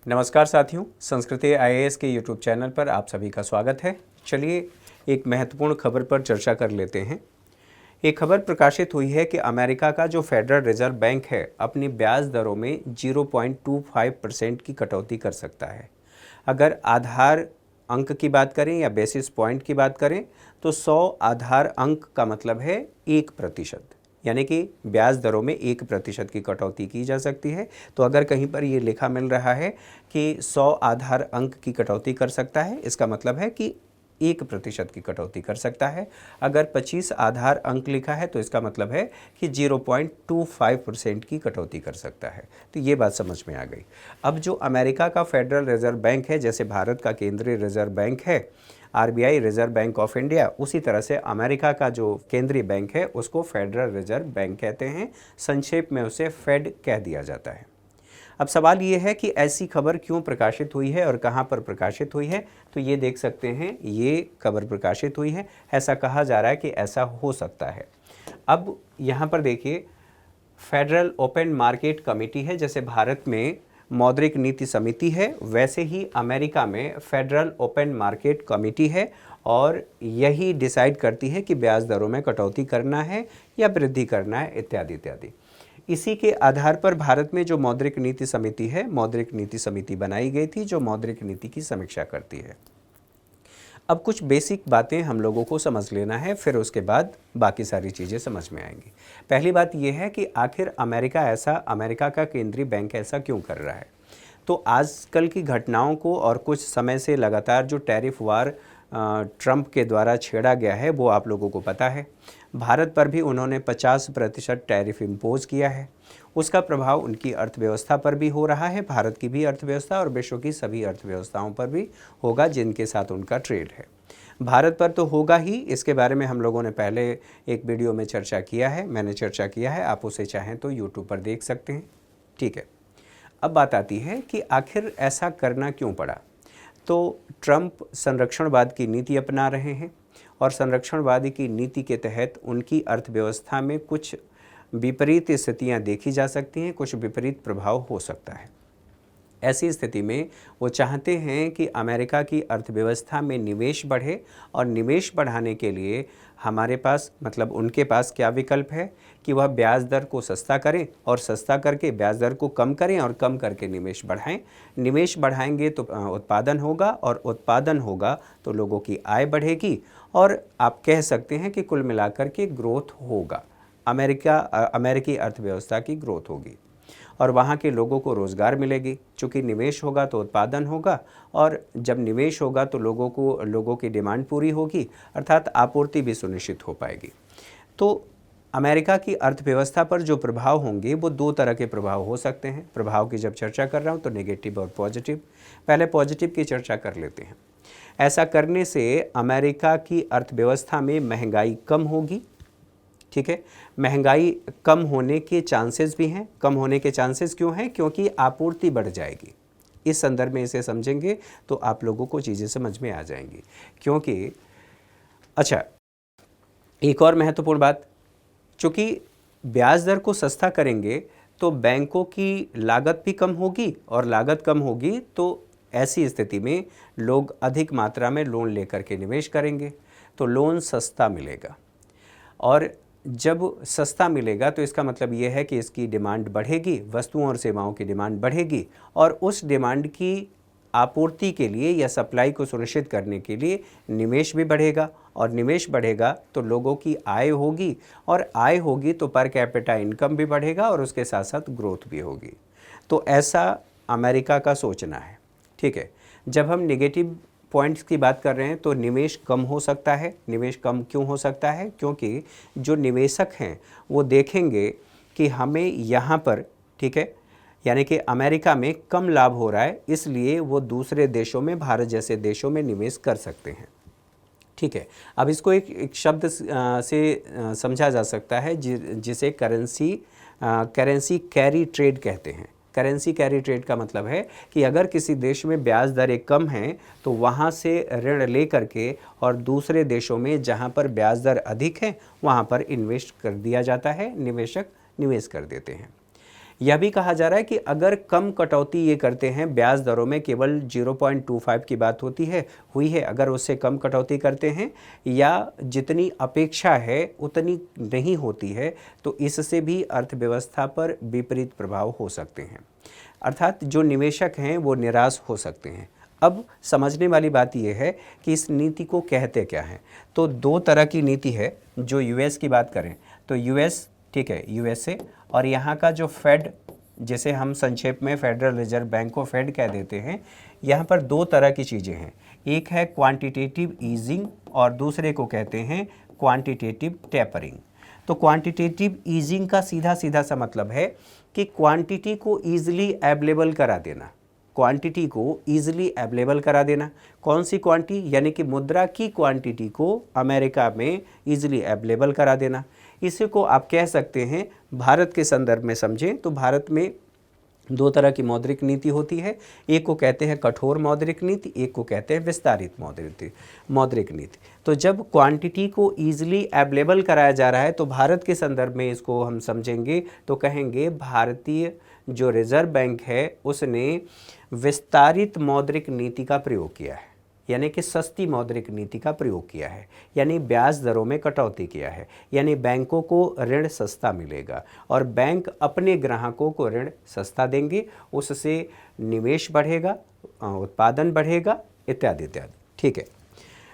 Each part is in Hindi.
नमस्कार साथियों, संस्कृति आईएएस के यूट्यूब चैनल पर आप सभी का स्वागत है। चलिए एक महत्वपूर्ण खबर पर चर्चा कर लेते हैं। एक खबर प्रकाशित हुई है कि अमेरिका का जो फेडरल रिजर्व बैंक है अपनी ब्याज दरों में 0.25% की कटौती कर सकता है। अगर आधार अंक की बात करें या बेसिस पॉइंट की बात करें तो 100 आधार अंक का मतलब है 1%, यानी कि ब्याज दरों में 1% की कटौती की जा सकती है। तो अगर कहीं पर ये लिखा मिल रहा है कि 100 आधार अंक की कटौती कर सकता है, इसका मतलब है कि 1% की कटौती कर सकता है। अगर 25 आधार अंक लिखा है तो इसका मतलब है कि 0.25% की कटौती कर सकता है। तो ये बात समझ में आ गई। अब जो अमेरिका का फेडरल रिजर्व बैंक है, जैसे भारत का केंद्रीय रिजर्व बैंक है RBI, reserve bank of India, उसी तरह से अमेरिका का जो केंद्रीय बैंक है उसको फेडरल रिजर्व बैंक कहते हैं। संक्षेप में उसे फेड कह दिया जाता है। अब सवाल ये है कि ऐसी खबर क्यों प्रकाशित हुई है और कहाँ पर प्रकाशित हुई है। तो ये देख सकते हैं, ये खबर प्रकाशित हुई है। ऐसा कहा जा रहा है कि ऐसा हो सकता है। अब यहाँ पर देखिए, फेडरल ओपन मार्केट कमेटी है। जैसे भारत में मौद्रिक नीति समिति है, वैसे ही अमेरिका में फेडरल ओपन मार्केट कमेटी है और यही डिसाइड करती है कि ब्याज दरों में कटौती करना है या वृद्धि करना है, इत्यादि इत्यादि। इसी के आधार पर भारत में जो मौद्रिक नीति समिति है, मौद्रिक नीति समिति बनाई गई थी जो मौद्रिक नीति की समीक्षा करती है। अब कुछ बेसिक बातें हम लोगों को समझ लेना है, फिर उसके बाद बाकी सारी चीज़ें समझ में आएंगी। पहली बात यह है कि आखिर अमेरिका का केंद्रीय बैंक ऐसा क्यों कर रहा है। तो आजकल की घटनाओं को और कुछ समय से लगातार जो टैरिफ वार ट्रंप के द्वारा छेड़ा गया है वो आप लोगों को पता है। भारत पर भी उन्होंने 50% टैरिफ इम्पोज किया है। उसका प्रभाव उनकी अर्थव्यवस्था पर भी हो रहा है, भारत की भी अर्थव्यवस्था और विश्व की सभी अर्थव्यवस्थाओं पर भी होगा जिनके साथ उनका ट्रेड है। भारत पर तो होगा ही, इसके बारे में हम लोगों ने पहले एक वीडियो में चर्चा किया है, मैंने चर्चा किया है, आप उसे चाहें तो यूट्यूब पर देख सकते हैं। ठीक है, अब बात आती है कि आखिर ऐसा करना क्यों पड़ा। तो ट्रंप संरक्षणवाद की नीति अपना रहे हैं और संरक्षणवादी की नीति के तहत उनकी अर्थव्यवस्था में कुछ विपरीत स्थितियां देखी जा सकती हैं, कुछ विपरीत प्रभाव हो सकता है। ऐसी स्थिति में वो चाहते हैं कि अमेरिका की अर्थव्यवस्था में निवेश बढ़े और निवेश बढ़ाने के लिए हमारे पास, मतलब उनके पास क्या विकल्प है कि वह ब्याज दर को सस्ता करें और सस्ता करके ब्याज दर को कम करें और कम करके निवेश बढ़ाएं। निवेश बढ़ाएंगे तो उत्पादन होगा और उत्पादन होगा तो लोगों की आय बढ़ेगी और आप कह सकते हैं कि कुल मिलाकर के ग्रोथ होगा। अमेरिकी अर्थव्यवस्था की ग्रोथ होगी और वहाँ के लोगों को रोज़गार मिलेगी। चूँकि निवेश होगा तो उत्पादन होगा और जब निवेश होगा तो लोगों की डिमांड पूरी होगी, अर्थात आपूर्ति भी सुनिश्चित हो पाएगी। तो अमेरिका की अर्थव्यवस्था पर जो प्रभाव होंगे वो दो तरह के प्रभाव हो सकते हैं। प्रभाव की जब चर्चा कर रहा हूँ तो नेगेटिव और पॉजिटिव। पहले पॉजिटिव की चर्चा कर लेते हैं। ऐसा करने से अमेरिका की अर्थव्यवस्था में महंगाई कम होगी। ठीक है, महंगाई कम होने के चांसेस भी हैं। कम होने के चांसेस क्यों हैं? क्योंकि आपूर्ति बढ़ जाएगी। इस संदर्भ में इसे समझेंगे तो आप लोगों को चीज़ें समझ में आ जाएंगी। क्योंकि अच्छा, एक और महत्वपूर्ण बात, चूँकि ब्याज दर को सस्ता करेंगे तो बैंकों की लागत भी कम होगी और लागत कम होगी तो ऐसी स्थिति में लोग अधिक मात्रा में लोन लेकर के निवेश करेंगे तो लोन सस्ता मिलेगा और जब सस्ता मिलेगा तो इसका मतलब ये है कि इसकी डिमांड बढ़ेगी, वस्तुओं और सेवाओं की डिमांड बढ़ेगी और उस डिमांड की आपूर्ति के लिए या सप्लाई को सुनिश्चित करने के लिए निवेश भी बढ़ेगा और निवेश बढ़ेगा तो लोगों की आय होगी और आय होगी तो पर कैपिटा इनकम भी बढ़ेगा और उसके साथ साथ ग्रोथ भी होगी। तो ऐसा अमेरिका का सोचना है। ठीक है, जब हम नेगेटिव पॉइंट्स की बात कर रहे हैं तो निवेश कम हो सकता है। निवेश कम क्यों हो सकता है? क्योंकि जो निवेशक हैं वो देखेंगे कि हमें यहाँ पर, ठीक है, यानी कि अमेरिका में कम लाभ हो रहा है, इसलिए वो दूसरे देशों में, भारत जैसे देशों में निवेश कर सकते हैं। ठीक है, अब इसको एक शब्द से समझा जा सकता है जिसे करेंसी कैरी ट्रेड कहते हैं। करेंसी कैरी ट्रेड का मतलब है कि अगर किसी देश में ब्याज दरें कम हैं तो वहाँ से ऋण ले करके और दूसरे देशों में जहाँ पर ब्याज दर अधिक है वहाँ पर इन्वेस्ट कर दिया जाता है, निवेशक निवेश कर देते हैं। यह भी कहा जा रहा है कि अगर कम कटौती ये करते हैं, ब्याज दरों में केवल 0.25 की बात हुई है, अगर उससे कम कटौती करते हैं या जितनी अपेक्षा है उतनी नहीं होती है, तो इससे भी अर्थव्यवस्था पर विपरीत प्रभाव हो सकते हैं, अर्थात जो निवेशक हैं वो निराश हो सकते हैं। अब समझने वाली बात यह है कि इस नीति को कहते क्या हैं। तो दो तरह की नीति है। जो यूएस की बात करें तो यूएस, ठीक है, यूएसए, और यहाँ का जो फेड, जिसे हम संक्षेप में फेडरल रिजर्व बैंक को फेड कह देते हैं, यहाँ पर दो तरह की चीज़ें हैं। एक है क्वांटिटेटिव ईजिंग और दूसरे को कहते हैं क्वांटिटेटिव टेपरिंग। तो क्वांटिटेटिव ईजिंग का सीधा सीधा सा मतलब है कि क्वांटिटी को ईजिली अवेलेबल करा देना, क्वांटिटी को ईजिली अवेलेबल करा देना। कौन सी क्वांटिटी? यानी कि मुद्रा की क्वांटिटी को अमेरिका में ईजिली अवेलेबल करा देना। इसी को आप कह सकते हैं, भारत के संदर्भ में समझें तो भारत में दो तरह की मौद्रिक नीति होती है। एक को कहते हैं कठोर मौद्रिक नीति, एक को कहते हैं विस्तारित मौद्रिक नीति। तो जब क्वांटिटी को ईजिली अवेलेबल कराया जा रहा है तो भारत के संदर्भ में इसको हम समझेंगे तो कहेंगे भारतीय जो रिजर्व बैंक है उसने विस्तारित मौद्रिक नीति का प्रयोग किया है, यानी कि सस्ती मौद्रिक नीति का प्रयोग किया है, यानी ब्याज दरों में कटौती किया है, यानी बैंकों को ऋण सस्ता मिलेगा और बैंक अपने ग्राहकों को ऋण सस्ता देंगे, उससे निवेश बढ़ेगा, उत्पादन बढ़ेगा, इत्यादि इत्यादि। ठीक है।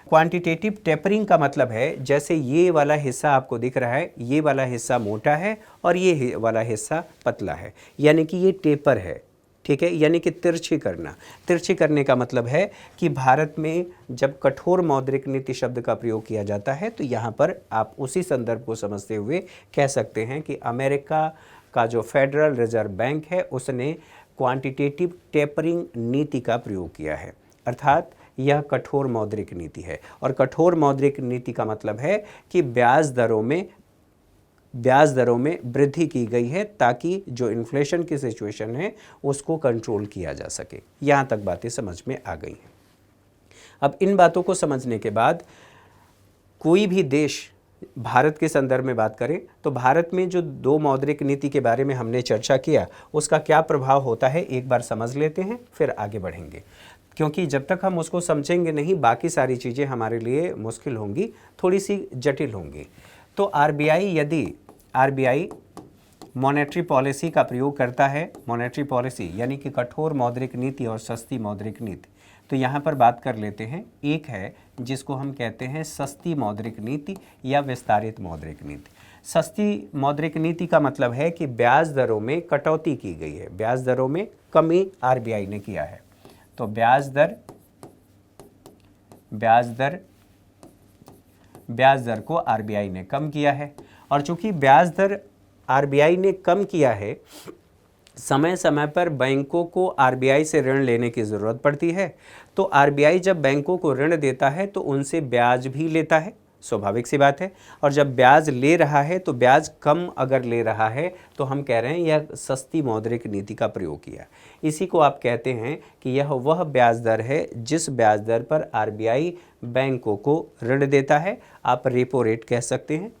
क्वांटिटेटिव टेपरिंग का मतलब है जैसे ये वाला हिस्सा आपको दिख रहा है, ये वाला हिस्सा मोटा है और ये वाला हिस्सा पतला है, यानी कि ये टेपर है। ठीक है, यानी कि तिरछी करना। तिरछी करने का मतलब है कि भारत में जब कठोर मौद्रिक नीति शब्द का प्रयोग किया जाता है तो यहाँ पर आप उसी संदर्भ को समझते हुए कह सकते हैं कि अमेरिका का जो फेडरल रिजर्व बैंक है उसने क्वांटिटेटिव टेपरिंग नीति का प्रयोग किया है, अर्थात यह कठोर मौद्रिक नीति है। और कठोर मौद्रिक नीति का मतलब है कि ब्याज दरों में वृद्धि की गई है ताकि जो इन्फ्लेशन की सिचुएशन है उसको कंट्रोल किया जा सके। यहाँ तक बातें समझ में आ गई हैं। अब इन बातों को समझने के बाद कोई भी देश, भारत के संदर्भ में बात करें तो भारत में जो दो मौद्रिक नीति के बारे में हमने चर्चा किया उसका क्या प्रभाव होता है एक बार समझ लेते हैं, फिर आगे बढ़ेंगे। क्योंकि जब तक हम उसको समझेंगे नहीं बाकी सारी चीज़ें हमारे लिए मुश्किल होंगी, थोड़ी सी जटिल होंगी। तो आरबीआई मॉनेटरी पॉलिसी का प्रयोग करता है। मॉनेटरी पॉलिसी यानी कि कठोर मौद्रिक नीति और सस्ती मौद्रिक नीति। तो यहाँ पर बात कर लेते हैं। एक है जिसको हम कहते हैं सस्ती मौद्रिक नीति या विस्तारित मौद्रिक नीति। सस्ती मौद्रिक नीति का मतलब है कि ब्याज दरों में कटौती की गई है, ब्याज दरों में कमी आरबीआई ने किया है। तो ब्याज दर को आरबीआई ने कम किया है। और चूंकि ब्याज दर आरबीआई ने कम किया है, समय समय पर बैंकों को आरबीआई से ऋण लेने की ज़रूरत पड़ती है। तो आरबीआई जब बैंकों को ऋण देता है तो उनसे ब्याज भी लेता है, स्वाभाविक सी बात है। और जब ब्याज ले रहा है तो ब्याज कम अगर ले रहा है तो हम कह रहे हैं यह सस्ती मौद्रिक नीति का प्रयोग किया। इसी को आप कहते हैं कि यह वह ब्याज दर है जिस ब्याज दर पर आरबीआई बैंकों को ऋण देता है। आप रेपो रेट कह सकते हैं,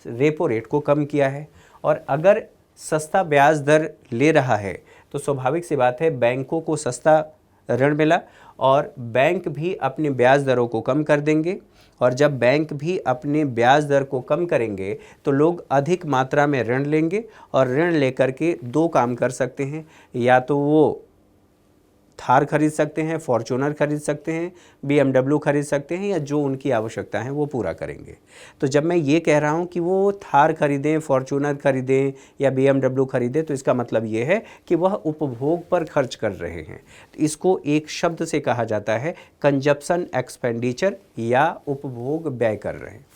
रेपो रेट को कम किया है। और अगर सस्ता ब्याज दर ले रहा है तो स्वाभाविक सी बात है बैंकों को सस्ता ऋण मिला और बैंक भी अपनी ब्याज दरों को कम कर देंगे। और जब बैंक भी अपने ब्याज दर को कम करेंगे तो लोग अधिक मात्रा में ऋण लेंगे और ऋण लेकर के दो काम कर सकते हैं, या तो वो थार खरीद सकते हैं, फॉर्च्यूनर खरीद सकते हैं, BMW खरीद सकते हैं, या जो उनकी आवश्यकता है वो पूरा करेंगे। तो जब मैं ये कह रहा हूँ कि वो थार खरीदें, फॉर्च्यूनर खरीदें या BMW खरीदें तो इसका मतलब ये है कि वह उपभोग पर खर्च कर रहे हैं। तो इसको एक शब्द से कहा जाता है कंजप्शन एक्सपेंडिचर, या उपभोग व्यय कर रहे हैं।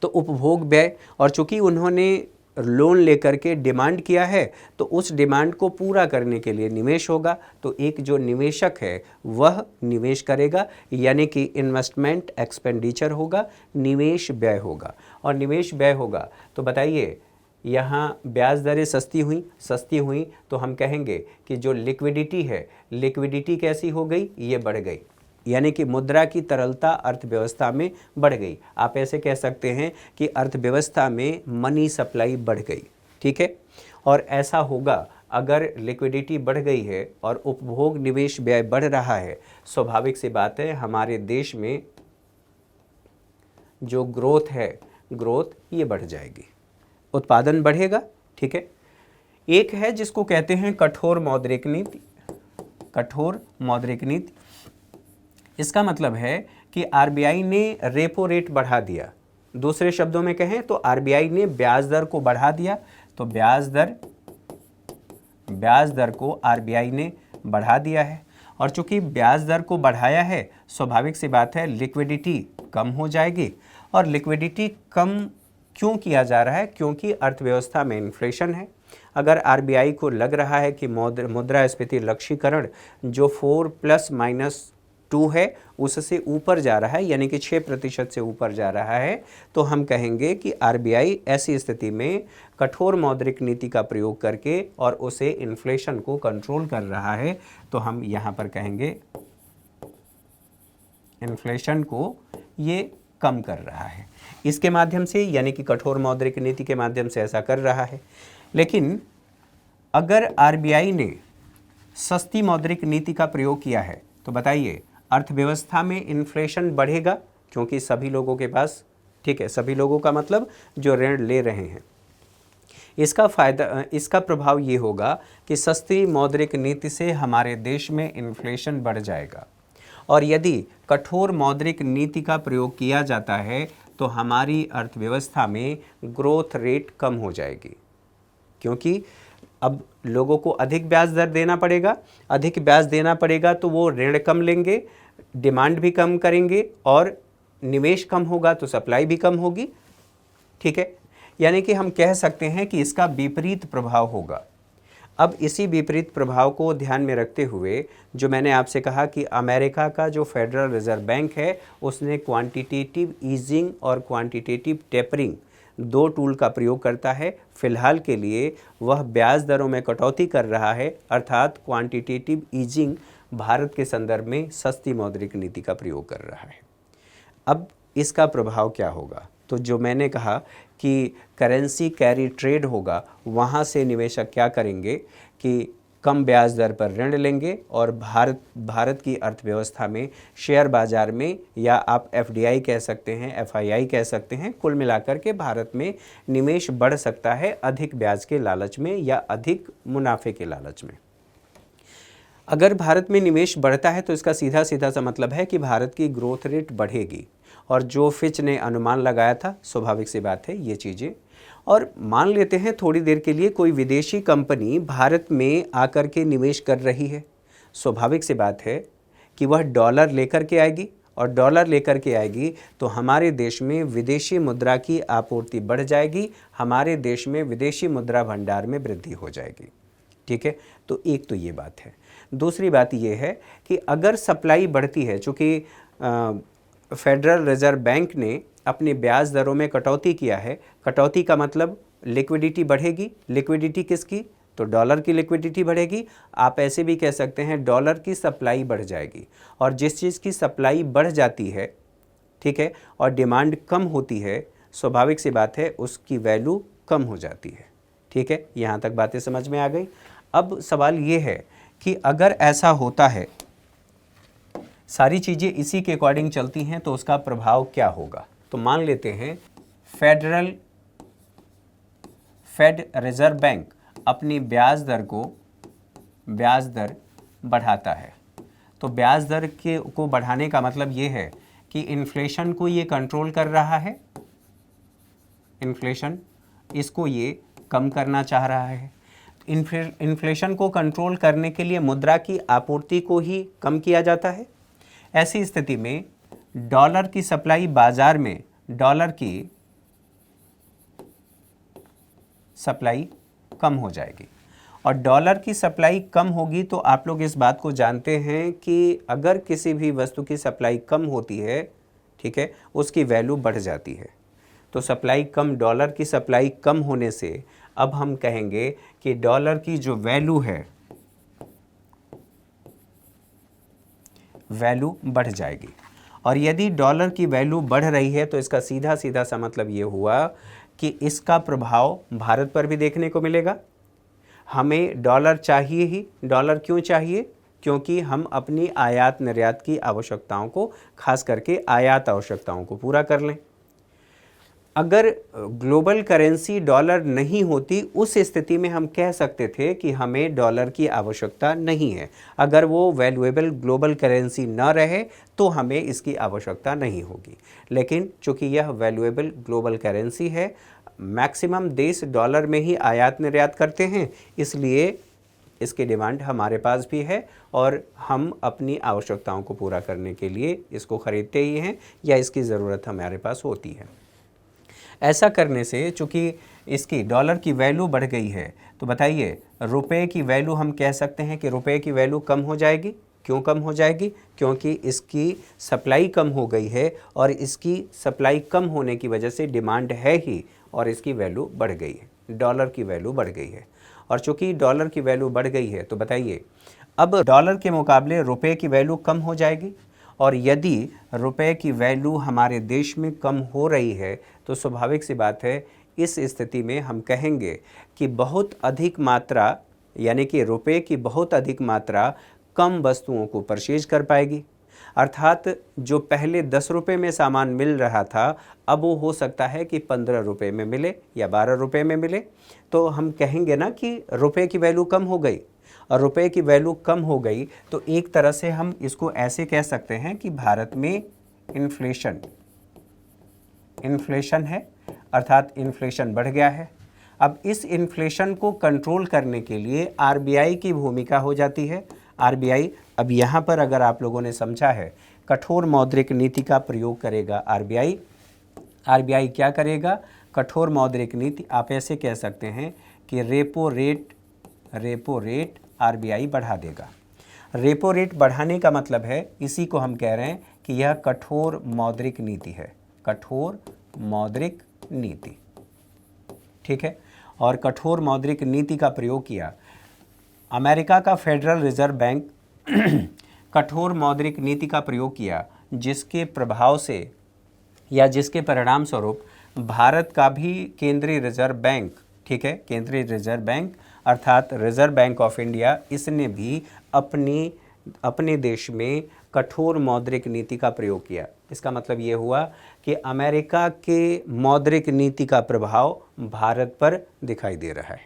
तो उपभोग व्यय, और चूँकि उन्होंने लोन लेकर के डिमांड किया है तो उस डिमांड को पूरा करने के लिए निवेश होगा। तो एक जो निवेशक है वह निवेश करेगा, यानी कि इन्वेस्टमेंट एक्सपेंडिचर होगा, निवेश व्यय होगा। और निवेश व्यय होगा तो बताइए यहाँ ब्याज दरें सस्ती हुई तो हम कहेंगे कि जो लिक्विडिटी है, लिक्विडिटी कैसी हो गई, ये बढ़ गई, यानी कि मुद्रा की तरलता अर्थव्यवस्था में बढ़ गई। आप ऐसे कह सकते हैं कि अर्थव्यवस्था में मनी सप्लाई बढ़ गई। ठीक है। और ऐसा होगा अगर लिक्विडिटी बढ़ गई है और उपभोग निवेश व्यय बढ़ रहा है, स्वाभाविक सी बात है हमारे देश में जो ग्रोथ है, ग्रोथ ये बढ़ जाएगी, उत्पादन बढ़ेगा। ठीक है। एक है जिसको कहते हैं कठोर मौद्रिक नीति। कठोर मौद्रिक नीति, इसका मतलब है कि आरबीआई ने रेपो रेट बढ़ा दिया। दूसरे शब्दों में कहें तो आरबीआई ने ब्याज दर को बढ़ा दिया। तो ब्याज दर को आरबीआई ने बढ़ा दिया है, और चूंकि ब्याज दर को बढ़ाया है, स्वाभाविक सी बात है लिक्विडिटी कम हो जाएगी। और लिक्विडिटी कम क्यों किया जा रहा है? क्योंकि अर्थव्यवस्था में इन्फ्लेशन है। अगर आरबीआई को लग रहा है कि मुद्रास्फीति लक्ष्यीकरण जो 4+-2 है उससे ऊपर जा रहा है, यानी कि 6% से ऊपर जा रहा है, तो हम कहेंगे कि आरबीआई ऐसी स्थिति में कठोर मौद्रिक नीति का प्रयोग करके और उसे इन्फ्लेशन को कंट्रोल कर रहा है। तो हम यहाँ पर कहेंगे इन्फ्लेशन को ये कम कर रहा है इसके माध्यम से, यानी कि कठोर मौद्रिक नीति के माध्यम से ऐसा कर रहा है। लेकिन अगर आरबीआई ने सस्ती मौद्रिक नीति का प्रयोग किया है तो बताइए अर्थव्यवस्था में इन्फ्लेशन बढ़ेगा, क्योंकि सभी लोगों के पास, ठीक है, सभी लोगों का मतलब जो ऋण ले रहे हैं, इसका प्रभाव ये होगा कि सस्ती मौद्रिक नीति से हमारे देश में इन्फ्लेशन बढ़ जाएगा। और यदि कठोर मौद्रिक नीति का प्रयोग किया जाता है तो हमारी अर्थव्यवस्था में ग्रोथ रेट कम हो जाएगी, क्योंकि अब लोगों को अधिक ब्याज दर देना पड़ेगा। अधिक ब्याज देना पड़ेगा तो वो ऋण कम लेंगे, डिमांड भी कम करेंगे, और निवेश कम होगा तो सप्लाई भी कम होगी। ठीक है, यानी कि हम कह सकते हैं कि इसका विपरीत प्रभाव होगा। अब इसी विपरीत प्रभाव को ध्यान में रखते हुए जो मैंने आपसे कहा कि अमेरिका का जो फेडरल रिजर्व बैंक है उसने क्वांटिटेटिव ईजिंग और क्वांटिटेटिव टेपरिंग 2 टूल का प्रयोग करता है। फिलहाल के लिए वह ब्याज दरों में कटौती कर रहा है, अर्थात क्वांटिटेटिव ईजिंग भारत के संदर्भ में सस्ती मौद्रिक नीति का प्रयोग कर रहा है। अब इसका प्रभाव क्या होगा? तो जो मैंने कहा कि करेंसी कैरी ट्रेड होगा, वहाँ से निवेशक क्या करेंगे कि कम ब्याज दर पर ऋण लेंगे और भारत की अर्थव्यवस्था में शेयर बाजार में, या आप एफडीआई कह सकते हैं, एफआईआई कह सकते हैं, कुल मिलाकर के भारत में निवेश बढ़ सकता है अधिक ब्याज के लालच में या अधिक मुनाफे के लालच में। अगर भारत में निवेश बढ़ता है तो इसका सीधा सीधा सा मतलब है कि भारत की ग्रोथ रेट बढ़ेगी, और जो फिच ने अनुमान लगाया था, स्वाभाविक सी बात है ये चीज़ें। और मान लेते हैं थोड़ी देर के लिए कोई विदेशी कंपनी भारत में आकर के निवेश कर रही है, स्वाभाविक सी बात है कि वह डॉलर लेकर के आएगी, और डॉलर लेकर के आएगी तो हमारे देश में विदेशी मुद्रा की आपूर्ति बढ़ जाएगी, हमारे देश में विदेशी मुद्रा भंडार में वृद्धि हो जाएगी। ठीक है, तो एक तो ये बात है। दूसरी बात ये है कि अगर सप्लाई बढ़ती है, चूँकि फेडरल रिजर्व बैंक ने अपने ब्याज दरों में कटौती किया है, कटौती का मतलब लिक्विडिटी बढ़ेगी। लिक्विडिटी किसकी? तो डॉलर की लिक्विडिटी बढ़ेगी। आप ऐसे भी कह सकते हैं डॉलर की सप्लाई बढ़ जाएगी, और जिस चीज़ की सप्लाई बढ़ जाती है, ठीक है, और डिमांड कम होती है, स्वाभाविक सी बात है उसकी वैल्यू कम हो जाती है। ठीक है, यहाँ तक बातें समझ में आ गई। अब सवाल ये है कि अगर ऐसा होता है, सारी चीज़ें इसी के अकॉर्डिंग चलती हैं, तो उसका प्रभाव क्या होगा? तो मान लेते हैं फेड रिजर्व बैंक अपनी ब्याज दर बढ़ाता है। तो ब्याज दर को बढ़ाने का मतलब ये है कि इन्फ्लेशन को ये कंट्रोल कर रहा है, इन्फ्लेशन इसको ये कम करना चाह रहा है। इन्फ्लेशन को कंट्रोल करने के लिए मुद्रा की आपूर्ति को ही कम किया जाता है। ऐसी स्थिति में डॉलर की सप्लाई, बाजार में डॉलर की सप्लाई कम हो जाएगी, और डॉलर की सप्लाई कम होगी तो आप लोग इस बात को जानते हैं कि अगर किसी भी वस्तु की सप्लाई कम होती है, ठीक है, उसकी वैल्यू बढ़ जाती है। तो सप्लाई कम, डॉलर की सप्लाई कम होने से अब हम कहेंगे कि डॉलर की जो वैल्यू है, वैल्यू बढ़ जाएगी। और यदि डॉलर की वैल्यू बढ़ रही है तो इसका सीधा सीधा सा मतलब ये हुआ कि इसका प्रभाव भारत पर भी देखने को मिलेगा। हमें डॉलर चाहिए ही। डॉलर क्यों चाहिए? क्योंकि हम अपनी आयात निर्यात की आवश्यकताओं को, खास करके आयात आवश्यकताओं को पूरा कर लें। अगर ग्लोबल करेंसी डॉलर नहीं होती, उस स्थिति में हम कह सकते थे कि हमें डॉलर की आवश्यकता नहीं है। अगर वो वैल्यूएबल ग्लोबल करेंसी न रहे तो हमें इसकी आवश्यकता नहीं होगी। लेकिन चूंकि यह वैल्यूएबल ग्लोबल करेंसी है, मैक्सिमम देश डॉलर में ही आयात निर्यात करते हैं, इसलिए इसकी डिमांड हमारे पास भी है और हम अपनी आवश्यकताओं को पूरा करने के लिए इसको खरीदते ही हैं या इसकी ज़रूरत हमारे पास होती है। ऐसा करने से चूँकि इसकी डॉलर की वैल्यू बढ़ गई है, तो बताइए रुपए की वैल्यू, हम कह सकते हैं कि रुपए की वैल्यू कम हो जाएगी। क्यों कम हो जाएगी? क्योंकि इसकी सप्लाई कम हो गई है और इसकी सप्लाई कम होने की वजह से डिमांड है ही और इसकी वैल्यू बढ़ गई है, डॉलर की वैल्यू बढ़ गई है। और चूँकि डॉलर की वैल्यू बढ़ गई है, तो बताइए अब डॉलर के मुकाबले रुपए की वैल्यू कम हो जाएगी। और यदि रुपए की वैल्यू हमारे देश में कम हो रही है, तो स्वाभाविक सी बात है इस स्थिति में हम कहेंगे कि बहुत अधिक मात्रा, यानी कि रुपए की बहुत अधिक मात्रा कम वस्तुओं को परचेज कर पाएगी। अर्थात जो पहले 10 रुपये में सामान मिल रहा था, अब वो हो सकता है कि 15 रुपये में मिले या 12 रुपये में मिले। तो हम कहेंगे ना कि रुपए की वैल्यू कम हो गई। और रुपए की वैल्यू कम हो गई तो एक तरह से हम इसको ऐसे कह सकते हैं कि भारत में इन्फ्लेशन है, अर्थात इन्फ्लेशन बढ़ गया है। अब इस इन्फ्लेशन को कंट्रोल करने के लिए आरबीआई की भूमिका हो जाती है। आरबीआई, अब यहाँ पर अगर आप लोगों ने समझा है, कठोर मौद्रिक नीति का प्रयोग करेगा आरबीआई। आरबीआई क्या करेगा? कठोर मौद्रिक नीति, आप ऐसे कह सकते हैं कि रेपो रेट आरबीआई बढ़ा देगा। रेपो रेट बढ़ाने का मतलब है, इसी को हम कह रहे हैं कि यह कठोर मौद्रिक नीति है, कठोर मौद्रिक नीति, ठीक है। और कठोर मौद्रिक नीति का प्रयोग किया। अमेरिका का फेडरल रिजर्व बैंक कठोर मौद्रिक नीति का प्रयोग किया, जिसके प्रभाव से या जिसके परिणाम स्वरूप भारत का भी केंद्रीय रिजर्व बैंक, ठीक है, केंद्रीय रिजर्व बैंक अर्थात रिजर्व बैंक ऑफ इंडिया, इसने भी अपने देश में कठोर मौद्रिक नीति का प्रयोग किया। इसका मतलब ये हुआ कि अमेरिका के मौद्रिक नीति का प्रभाव भारत पर दिखाई दे रहा है।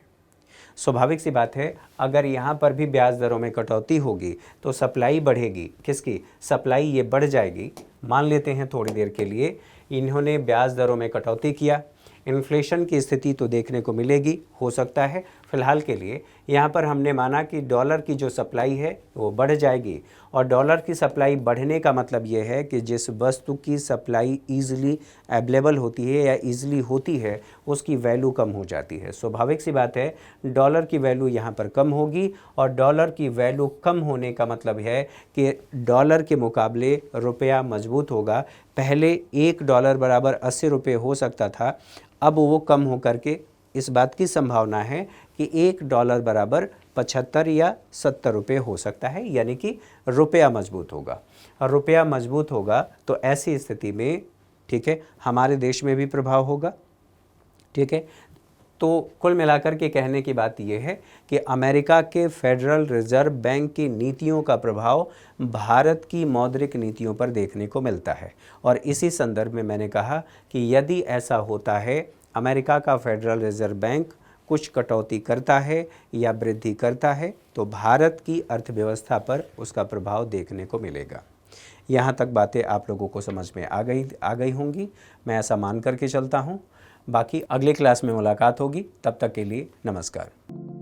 स्वाभाविक सी बात है, अगर यहाँ पर भी ब्याज दरों में कटौती होगी तो सप्लाई बढ़ेगी। किसकी सप्लाई? ये बढ़ जाएगी। मान लेते हैं थोड़ी देर के लिए इन्होंने ब्याज दरों में कटौती किया, इन्फ्लेशन की स्थिति तो देखने को मिलेगी, हो सकता है। फ़िलहाल के लिए यहाँ पर हमने माना कि डॉलर की जो सप्लाई है वो बढ़ जाएगी। और डॉलर की सप्लाई बढ़ने का मतलब ये है कि जिस वस्तु की सप्लाई ईज़िली अवेलेबल होती है या ईज़िली होती है, उसकी वैल्यू कम हो जाती है। स्वाभाविक सी बात है, डॉलर की वैल्यू यहाँ पर कम होगी। और डॉलर की वैल्यू कम होने का मतलब है कि डॉलर के मुकाबले रुपया मजबूत होगा। पहले $1 बराबर 80 रुपये हो सकता था, अब वो कम होकर के इस बात की संभावना है कि $1 बराबर 75 या 70 रुपये हो सकता है, यानी कि रुपया मजबूत होगा। और रुपया मजबूत होगा तो ऐसी स्थिति में, ठीक है, हमारे देश में भी प्रभाव होगा, ठीक है। तो कुल मिलाकर के कहने की बात यह है कि अमेरिका के फेडरल रिजर्व बैंक की नीतियों का प्रभाव भारत की मौद्रिक नीतियों पर देखने को मिलता है। और इसी संदर्भ में मैंने कहा कि यदि ऐसा होता है, अमेरिका का फेडरल रिजर्व बैंक कुछ कटौती करता है या वृद्धि करता है, तो भारत की अर्थव्यवस्था पर उसका प्रभाव देखने को मिलेगा। यहाँ तक बातें आप लोगों को समझ में आ गई होंगी, मैं ऐसा मान करके चलता हूँ। बाकी अगले क्लास में मुलाकात होगी, तब तक के लिए नमस्कार।